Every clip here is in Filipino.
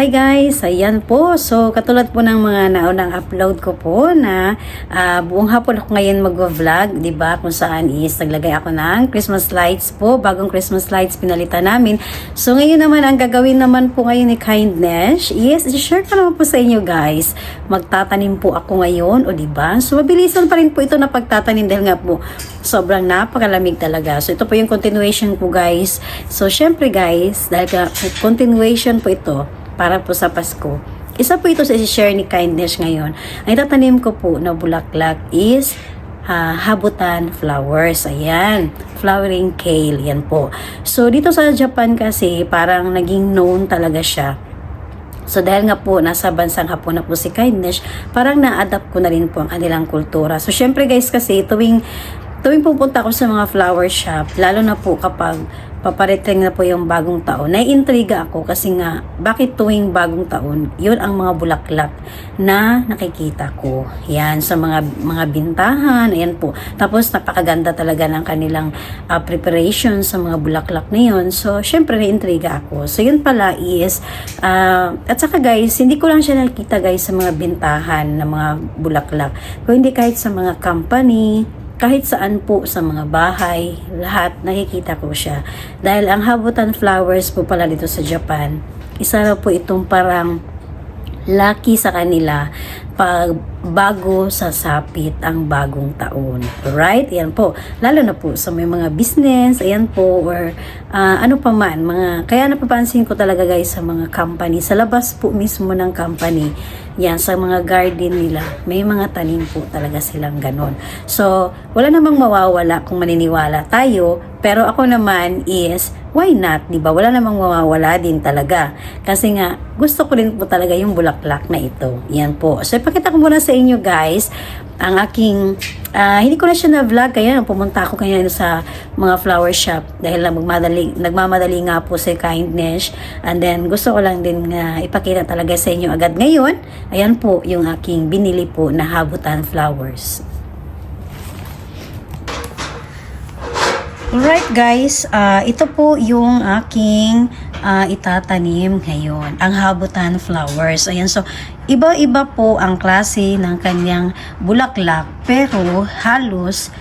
Hi guys! Ayan po. So, katulad po ng mga naunang upload ko po na buong hapon ako ngayon mag-vlog, diba? Kung saan is naglagay ako ng Christmas lights po. Bagong Christmas lights pinalitan namin. So, ngayon naman, ang gagawin naman po ngayon ni Kindness is, i-share ko naman po sa inyo guys. Magtatanim po ako ngayon, o diba? So, mabilisan pa rin po ito na pagtatanim dahil nga po, sobrang napakalamig talaga. So, ito po yung continuation po guys. So, syempre guys, dahil continuation po ito, para po sa Pasko. Isa po ito sa share ni Kindness ngayon. Ang itatanim ko po na bulaklak is habutan flowers. Ayan. Flowering kale. Yan po. So, dito sa Japan kasi parang naging known talaga siya. So, dahil nga po, nasa bansang Hapon na po si Kindness, parang na-adapt ko na rin po ang kanilang kultura. So, syempre guys kasi, tuwing pupunta ako sa mga flower shop, lalo na po kapag paparating na po yung bagong taon, naiintriga ako kasi nga, bakit tuwing bagong taon, yun ang mga bulaklak na nakikita ko. Yan, sa mga bintahan, ayan po. Tapos, napakaganda talaga ng kanilang preparation sa mga bulaklak na yun. So, syempre, naiintriga ako. So, yun pala is, at saka guys, hindi ko lang siya nakita guys sa mga bintahan ng mga bulaklak. Kung hindi kahit sa mga company, kahit saan po sa mga bahay, lahat nakikita ko siya. Dahil ang habutan flowers po pala dito sa Japan, isa na po itong parang lucky sa kanila pag bago sasapit ang bagong taon. Right? Ayan po. Lalo na po sa may mga business, ayan po, or ano pa man. Kaya napapansin ko talaga guys sa mga company, sa labas po mismo ng company, yan, sa mga garden nila, may mga tanim po talaga silang ganon. So, wala namang mawawala kung maniniwala tayo, pero ako naman is, why not? Diba? Wala namang mawawala din talaga. Kasi nga, gusto ko rin po talaga yung bulaklak na ito. Yan po. So, ipakita ko muna sa inyo guys, ang aking, hindi ko na siya na-vlog, kaya pumunta ako kaya sa mga flower shop dahil nagmamadali nga po si Kindness. And then, gusto ko lang din ipakita talaga sa inyo agad ngayon. Ayan po yung aking binili po na habutan flowers. Alright guys, ito po yung aking itatanim ngayon, ang habutan flowers. Ayan, so iba-iba po ang klase ng kanyang bulaklak, pero halos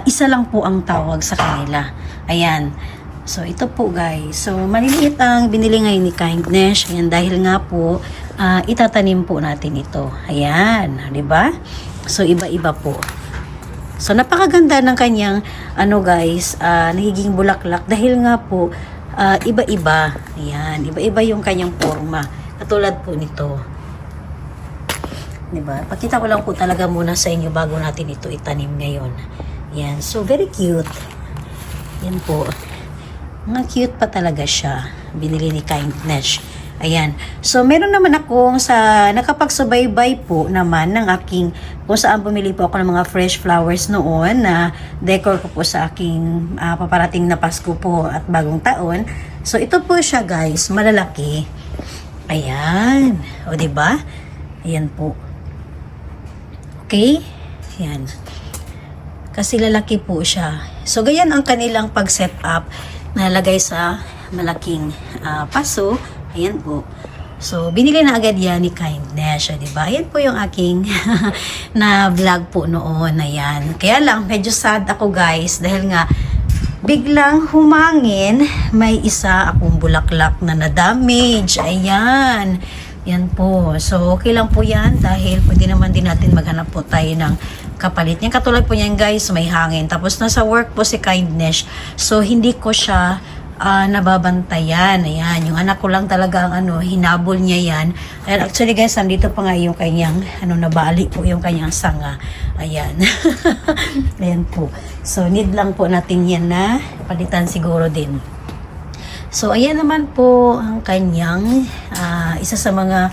isa lang po ang tawag sa kanila. Ayan. So ito po guys. So maliliit ang binili ngayon ni Kindness. Ayan, dahil nga po itatanim po natin ito. Ayan, 'di ba? So iba-iba po. So, napakaganda ng kanyang, guys, nagiging bulaklak dahil nga po, iba-iba. Ayan, iba-iba yung kanyang forma. Katulad po nito. Diba? Pakita ko lang po talaga muna sa inyo bago natin ito itanim ngayon. Ayan, so very cute. Yan po. Mga cute pa talaga siya. Binili ni Kindness. Ayan. So, meron naman akong nakapagsubaybay po naman ng aking, kung saan bumili po ako ng mga fresh flowers noon na decor ko po sa aking paparating na Pasko po at bagong taon. So, ito po siya guys, malalaki. Ayan. O, diba? Ayan po. Okay? Ayan. Kasi lalaki po siya. So, ganyan ang kanilang pag-set up. Nalagay sa malaking paso. Ayan po. So, binili na agad yan ni Kindness, diba? Ayan po yung aking na vlog po noon. Ayan. Kaya lang, medyo sad ako guys dahil nga biglang humangin, may isa akong bulaklak na na-damage. Ayan. Yan po. So, okay lang po yan dahil pwede naman din natin maghanap po tayo ng kapalit niyan. Katulad po niyan guys, may hangin. Tapos nasa work po si Kindness. So, hindi ko siya nababantayan. Ayan, yung anak ko lang talaga ang hinabol niya yan. Ayan, actually guys, nandito pa nga yung kanyang, nabali po yung kanyang sanga. Ayan. Ayan po. So, need lang po natin yan na palitan siguro din. So, ayan naman po ang kanyang, isa sa mga,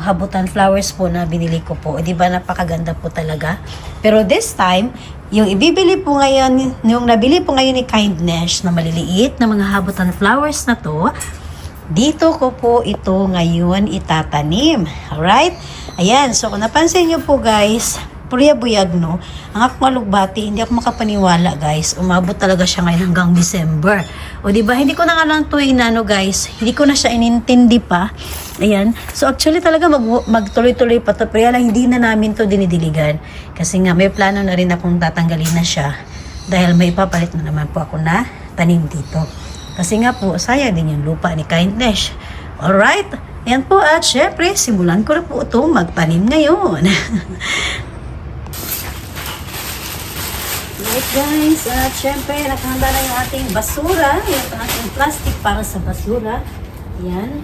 habutan flowers po na binili ko po. Di ba, napakaganda po talaga. Pero this time, yung ibibili po ngayon, yung nabili po ngayon ni Kindness na maliliit na mga habutan flowers na to, dito ko po ito ngayon itatanim. Alright? Ayan. So, kung napansin nyo po guys, purya-buyag no, ang akong alugbati, hindi ako makapaniwala guys, umabot talaga siya ngayon hanggang December. O diba, hindi ko na nga lang ito guys, hindi ko na siya inintindi pa Ayan. So actually talaga magtuloy-tuloy pa to. Pero lang hindi na namin to dinidiligan. Kasi nga may plano na rin akong tatanggalin na siya. Dahil may ipapalit na naman po ako na tanim dito. Kasi nga po, sayang din yung lupa ni Kindness. Alright. Ayan po at syempre, simulan ko na po ito magtanim ngayon. Alright guys, at syempre, nakahanda na yung ating basura. Yung ating plastic para sa basura. Ayan.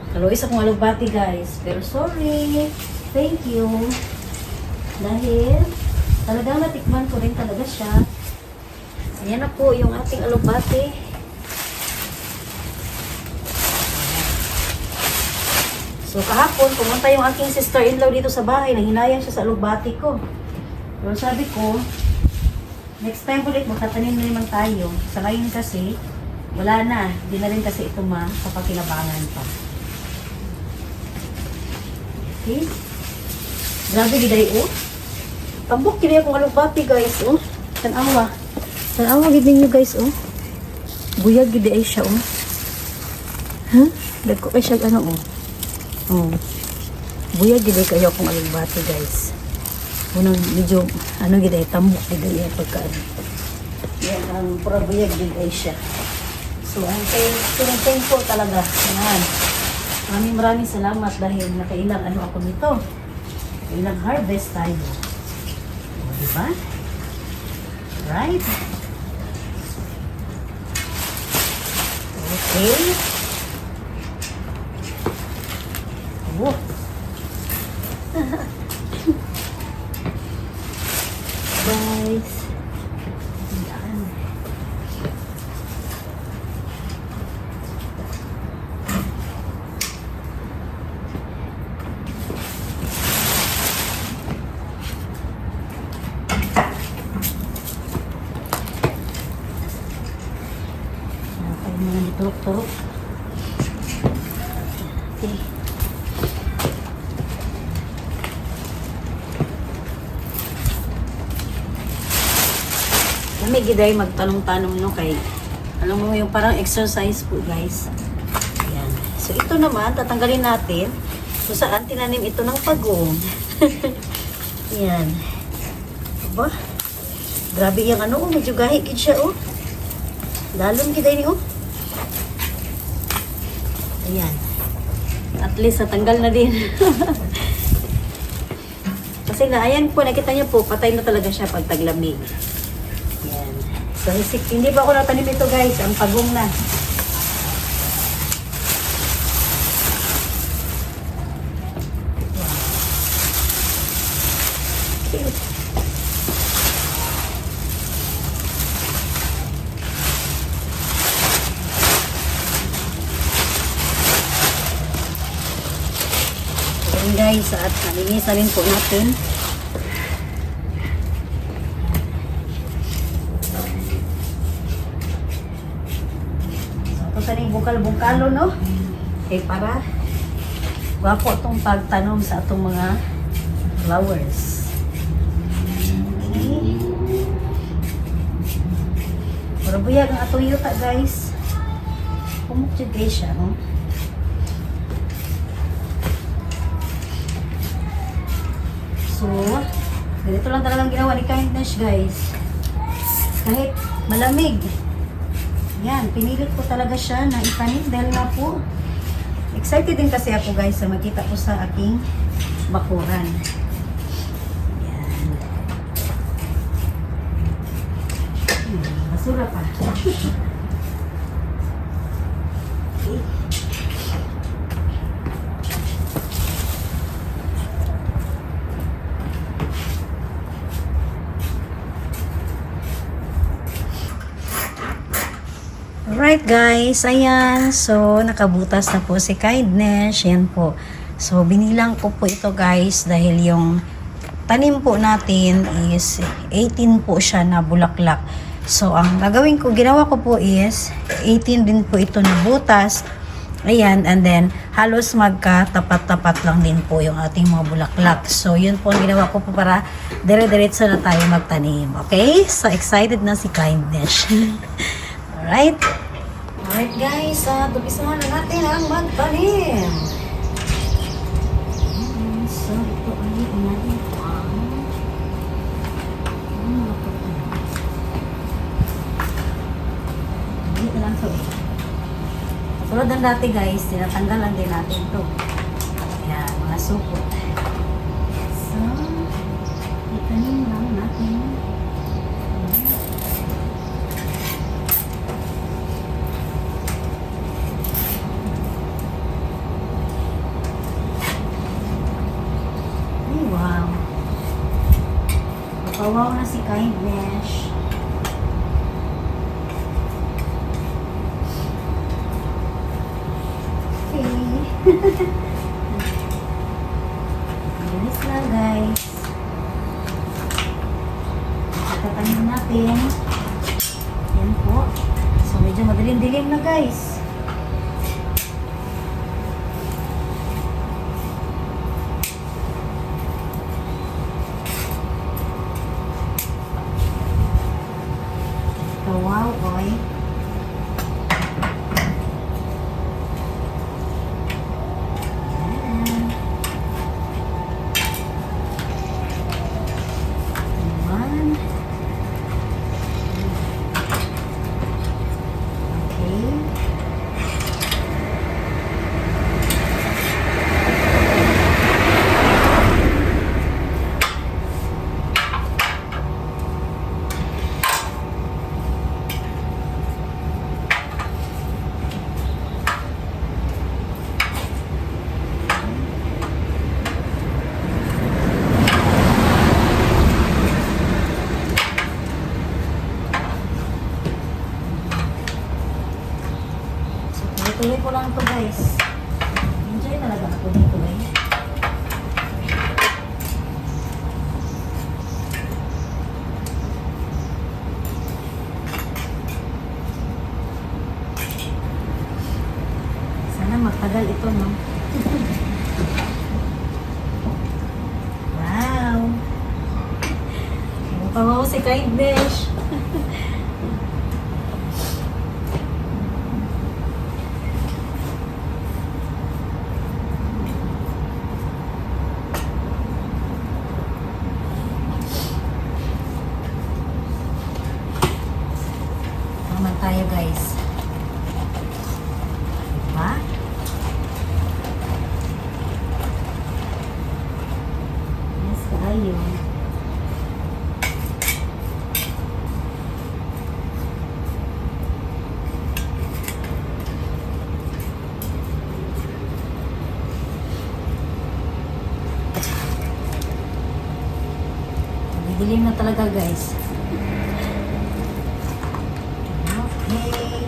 Kaluis akong alugbati guys. Pero sorry. Thank you. Dahil talagang natikman ko rin talaga siya. Ayan na po yung ating alugbati. So kahapon, pumunta yung aking sister-in-law dito sa bahay. Nanghinayang siya sa alugbati ko. Pero sabi ko, next time ulit magtatanim na naman tayo. Sa ngayon kasi, wala na. Di na rin kasi ito kapakinabangan pa. Okay. Grabe giday oh. Tambok kini akong alugbati guys oh. Tanawa. Tanawa gid ninyo guys oh. Buyag gid ay siya oh. Huh? Dagko kay siya ano oh. Oh. Buyag gid kayo akong alugbati guys. Unang medyo ano gid ay tambok gid ay pagka. Yan ang pura buyag gid ay siya. So ang thank po talaga. Yan. Maraming salamat dahil nakailang ano ako nito. Ilang harvest tayo. O, diba? Right? Okay. Oh. Guys. Yan. Mga turok-turok. Okay. Kami giday magtanong-tanong no kay alam mo yung parang exercise po guys. Ayan. So ito naman tatanggalin natin kung saan tinanim ito ng pagong. Ayan. Aba? Grabe yung ano oh, medyo gahigid siya oh. Lalong giday ni oh. Ayan. At least natanggal na din. Kasi na, ayan po, nakita niyo po, patay na talaga siya pag taglamig. Ayan. So, hindi pa ako natanim ito guys, ang pagong na. Guys, at nalinis na rin po natin. So, ito sa rin bukal-bukalo, no? Okay, para wapo itong pagtanom sa itong mga flowers. Okay. Para buyag ang atong yuta, guys. Pumukjud guys siya, no? So, ganito lang talagang ginawa ni Kindness, guys. Kahit malamig. Yan, pinilit ko talaga siya na itanim dahil nga po, excited din kasi ako, guys, na makita ko sa aking bakuran. Yan. Basura pa. Okay. Alright guys, ayan. So, nakabutas na po si Kindness. Yan po. So, binilang ko po ito guys dahil yung tanim po natin is 18 po siya na bulaklak. So, ang gagawin ko, ginawa ko po is 18 din po ito na butas. Ayan, and then halos magka-tapat-tapat lang din po yung ating mga bulaklak. So, yun po ang ginawa ko po para dire-diretso na tayo magtanim. Okay? So, excited na si Kindness. Alright? Alright guys, umpisahan na natin ang magtanim. So, ito ay unahin ko ang hindi na lang ito eh. Tulad ng dati guys, tinatanggalan din natin ito. Ayan, mga supot. So, itanim lang natin. Ay, wow. Napawaw na si Kindness. Bilis lang guys. Tatanim natin. Yan po. So medyo madilim-dilim na guys. So wow boy. Tuloy ko lang ito guys. Enjoy talaga ako dito guys. Sana magtagal ito no. Wow. Pawaw si Kindness. Naman tayo guys. Diba? Yes, tayo. Dilim na talaga guys. Okay.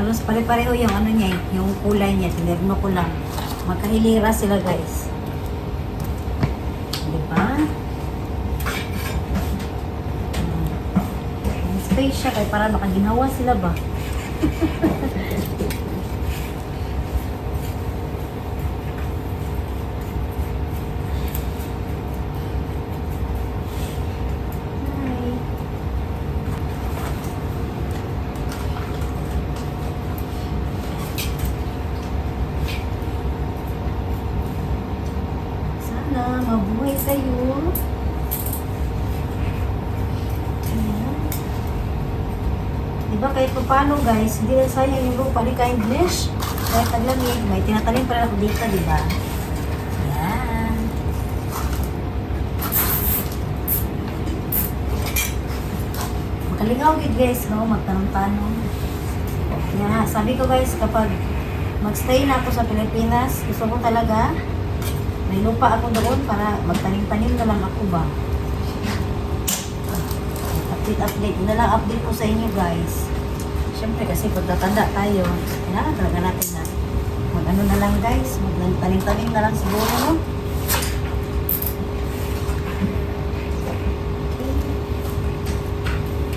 Halos pare-pareho yung ano niya, yung kulay niya, tinirno ko lang. Magkahilira sila guys. Diba? Space siya kaya para nakaginawa sila ba? Sana mabuhay kayo. Diba kahit pa paano guys, hindi na sayang yung lupa ni Kindness. Kahit taglamig, may tinatanim pa rin ako dito, diba? Yan. Makalingaw gid guys, no? Magtanong-tanong. Yan, sabi ko guys, kapag magstay na ako sa Pilipinas, gusto ko talaga may lupa ako doon para magtanim-tanim na lang ako ba. Update na lang, update ko sa inyo guys. Siyempre kasi pagtatanda tayo, kailangan talaga natin na mag-ano na lang guys, magtanim-tanim na lang siguro, no?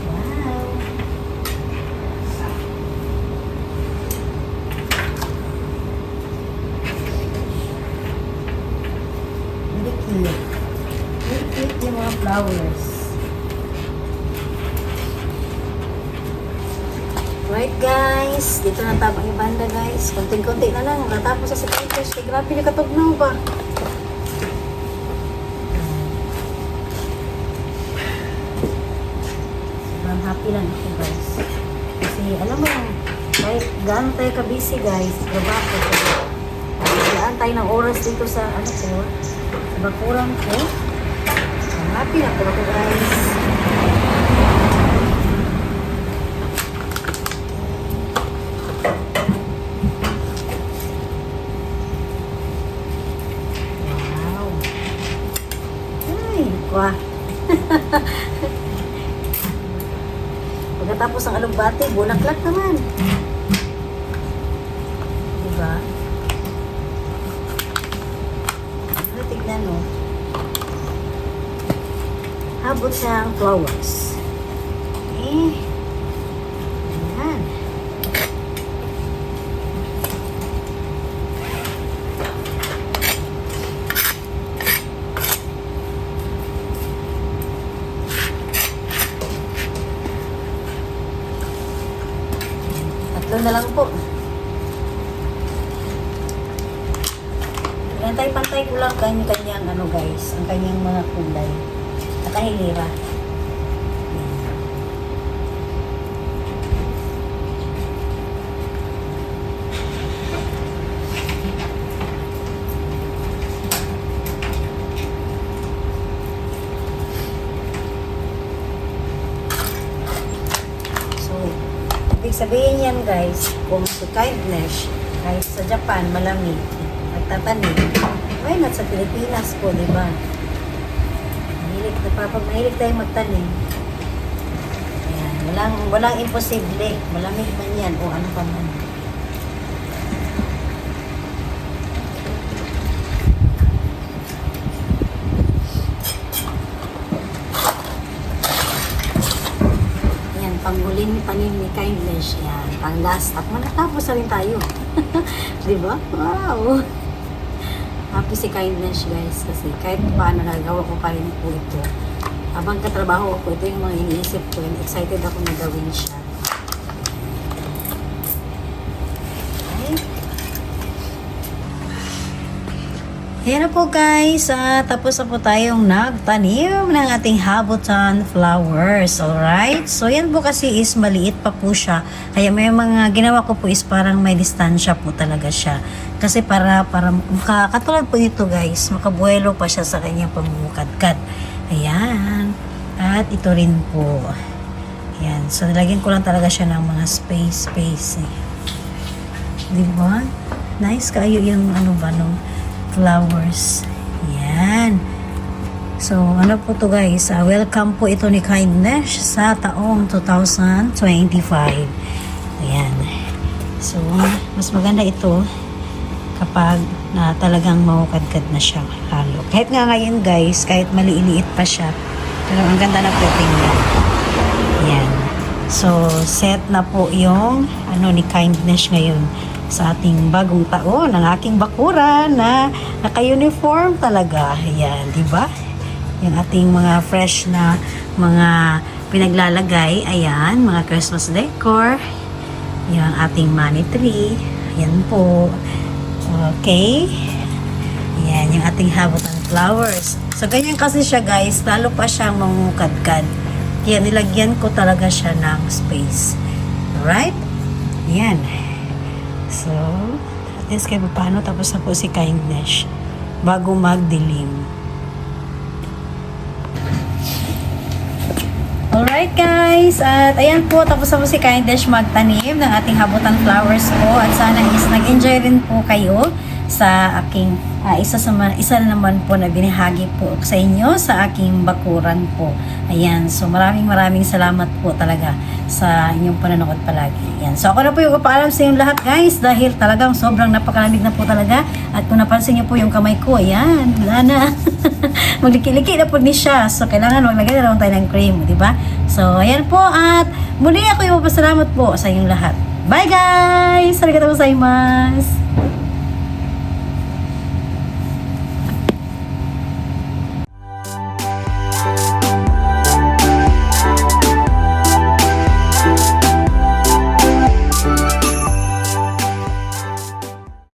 Wow! flowers. Right guys, dito na tabang yung banda guys. Konting-konti na lang, natapos sa second fish. Grabe na katugnaw ba? Sobrang happy lang ako guys. Kasi alam mo, kahit gaano tayo ka-busy guys, trabaho ko. Kailangan tayo ng oras dito sa ano ko, sa bakuran ko. Happy na ako guys. Wow. Ay, kwa. Pagkatapos ng alugbati, bulaklak naman. Diba? Ano, tignan mo. Habot siyang flowers. Okay. Ayan. Tatlo na lang po. Pantay-pantay ko lang kanyang ano guys, ang kanyang mga kulay. Nakahilira. So, ibig sabihin yan guys, kung si kindness, kahit sa Japan, malamig, magtatanim, why not sa Pilipinas po, di ba? Mahilig tayo magtanim. Ayan, walang imposible. Malamig man yan o ano pa man. Ayan, panghuling panim ni kindness. Yan, pang last up. Manatapos na rin tayo. Diba? Wow! Happy si kindness guys kasi kahit paano nagawa ko pa rin po ito. Habang katrabaho ako, ito yung mga iniisip ko and excited ako na gawin siya. Okay. Ayan na po guys, tapos na po tayong nagtanim ng ating habutan flowers. Alright? So yan po kasi is maliit pa po siya. Kaya may mga ginawa ko po is parang may distansya po talaga siya. Kasi para katulad po nito guys, makabuelo pa siya sa kanyang pamumukadkad. Ayan. At ito rin po. Ayan. So, nilagyan ko lang talaga siya ng mga space. Eh. Diba? Nice kayo yung ano ba, no? Flowers. Ayan. So, ano po to guys? Welcome po ito ni Kindness sa taong 2025. Ayan. So, mas maganda ito kapag na talagang mawukadkad na siya halo. Kahit nga ngayon guys, kahit maliit pa siya, pero ang ganda na plating niya. Ayan. So, set na po yung ano ni Kindness ngayon sa ating bagong taon, ang aking bakuran na naka-uniform talaga. Ayan, di ba? Yung ating mga fresh na mga pinaglalagay. Ayan, mga Christmas decor. Yung ating money tree. Ayan po. Okay. Yan, yung ating habutan flowers. So, ganyan kasi siya guys. Lalo pa siyang mamukadkad. Kaya nilagyan ko talaga siya ng space. Alright? Yan. So, at least kayo paano. Tapos na po si Kindness. Bago magdilim. Alright guys, at ayan po, tapos na po si Kindness magtanim ng ating habutan flowers po at sana is nag-enjoy rin po kayo sa aking isa na naman po na binahagi po sa inyo sa aking bakuran po. Ayan, so maraming salamat po talaga sa inyong panonood palagi. Ayan, so ako na po yung papaalam sa inyong lahat guys dahil talagang sobrang napakalamig na po talaga at kung napansin niyo po yung kamay ko, ayan, wala na. Magliki-liki na po ni siya. So kailangan maglagay na lang tayo ng cream, di ba? So ayan po at muli ako yung papasalamat po sa inyong lahat. Bye guys! Arigatou gozaimasu!